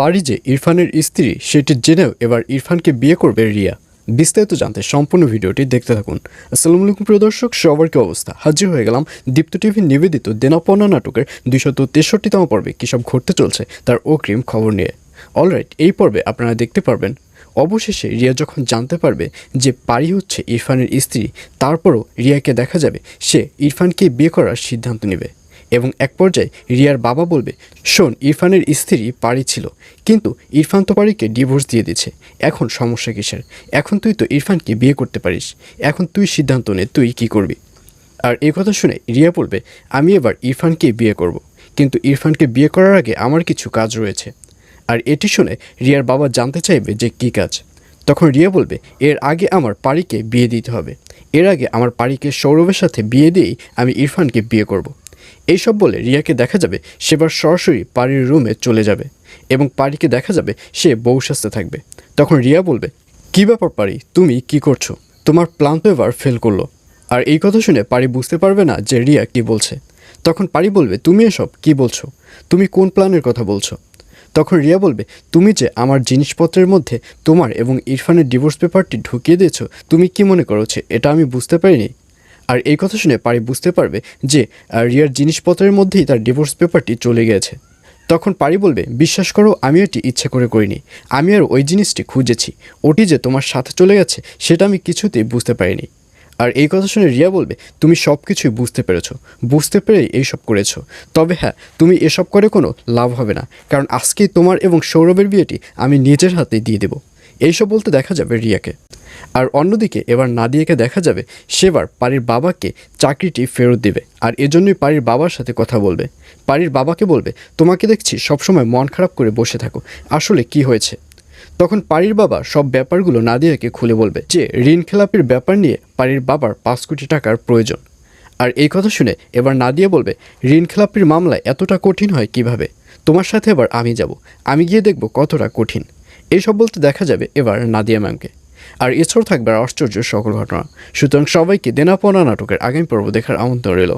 পারি যে ইরফানের স্ত্রী সেটি জেনেও এবার ইরফানকে বিয়ে করবে রিয়া। বিস্তারিত জানতে সম্পূর্ণ ভিডিওটি দেখতে থাকুন। আসসালামু আলাইকুম প্রিয় দর্শক, সবার কি অবস্থা? হাজির হয়ে গেলাম দীপ্ত টিভি নিবেদিত দেনাপনা নাটকের 263তম পর্বে কী সব ঘটতে চলছে তার অগ্রিম খবর নিয়ে। অলরাইট, এই পর্বে আপনারা দেখতে পারবেন অবশেষে রিয়া যখন জানতে পারবে যে পারি হচ্ছে ইরফানের স্ত্রী, তারপরও রিয়াকে দেখা যাবে সে ইরফানকে বিয়ে করার সিদ্ধান্ত নেবে। এবং এক পর্যায়ে রিয়ার বাবা বলবে, শোন, ইরফানের স্ত্রী পারি ছিল, কিন্তু ইরফান তো পারিকে ডিভোর্স দিয়ে দিচ্ছে, এখন সমস্যা কিসের? এখন তুই তো ইরফানকে বিয়ে করতে পারিস, এখন তুই সিদ্ধান্ত নে তুই কী করবি। আর এই কথা শুনে রিয়া বলবে, আমি এবার ইরফানকে বিয়ে করব, কিন্তু ইরফানকে বিয়ে করার আগে আমার কিছু কাজ রয়েছে। আর এটি শুনে রিয়ার বাবা জানতে চাইবে যে কী কাজ। তখন রিয়া বলবে, এর আগে আমার পারিকে বিয়ে দিতে হবে, এর আগে আমার পারিকে সৌরভের সাথে বিয়ে দিয়েই আমি ইরফানকে বিয়ে করব। এইসব বলে রিয়াকে দেখা যাবে সেবার সরাসরি পারির রুমে চলে যাবে এবং পারিকে দেখা যাবে সে বউ সাজতে থাকবে। তখন রিয়া বলবে, কী ব্যাপার পারি, তুমি কি করছো? তোমার প্ল্যান তো এবার ফেল করলো। আর এই কথা শুনে পারি বুঝতে পারবে না যে রিয়া কি বলছে। তখন পারি বলবে, তুমি এসব কি বলছো? তুমি কোন প্ল্যানের কথা বলছো? তখন রিয়া বলবে, তুমি যে আমার জিনিসপত্রের মধ্যে তোমার এবং ইরফানের ডিভোর্স পেপারটি ঢুকিয়ে দিয়েছো, তুমি কি মনে করছো এটা আমি বুঝতে পারিনি? আর এই কথা শুনে পারি বুঝতে পারবে যে রিয়ার জিনিসপত্রের মধ্যেই তার ডিভোর্স পেপারটি চলে গিয়েছে। তখন পারি বলবে, বিশ্বাস করো, আমি এটি ইচ্ছে করে করিনি, আমি আর ওই জিনিসটি খুঁজেছি, ওটি যে তোমার সাথে চলে গেছে সেটা আমি কিছুতেই বুঝতে পারিনি। আর এই কথা শুনে রিয়া বলবে, তুমি সব কিছুই বুঝতে পেরেছো, বুঝতে পেরেই এইসব করেছো। তবে হ্যাঁ, তুমি এসব করে কোনো লাভ হবে না, কারণ আজকেই তোমার এবং সৌরভের বিয়েটি আমি নিজের হাতে দিয়ে দেবো। এইসব বলতে দেখা যাবে রিয়াকে। আর অন্যদিকে এবার নাদিয়াকে দেখা যাবে সেবার পারির বাবাকে চাকরিটি ফেরত দেবে, আর এজন্যই পারির বাবার সাথে কথা বলবে। পারির বাবাকে বলবে, তোমাকে দেখছি সবসময় মন খারাপ করে বসে থাকো, আসলে কি হয়েছে? তখন পারির বাবা সব ব্যাপারগুলো নাদিয়াকে খুলে বলবে যে ঋণ খেলাপির ব্যাপার নিয়ে পারির বাবার 5 কোটি টাকার প্রয়োজন। আর এই কথা শুনে এবার নাদিয়া বলবে, ঋণ খেলাপির মামলায় এতটা কঠিন হয় কিভাবে? তোমার সাথে এবার আমি যাব, আমি গিয়ে দেখব কতটা কঠিন। এইসব বলতে দেখা যাবে এবার নাদিয়া ম্যামকে। আর এছাড়াও থাকবে আশ্চর্য সকল ঘটনা। সুতরাং সবাইকে দেনাপনা নাটকের আগামী পর্ব দেখার আমন্ত্রণ রইল।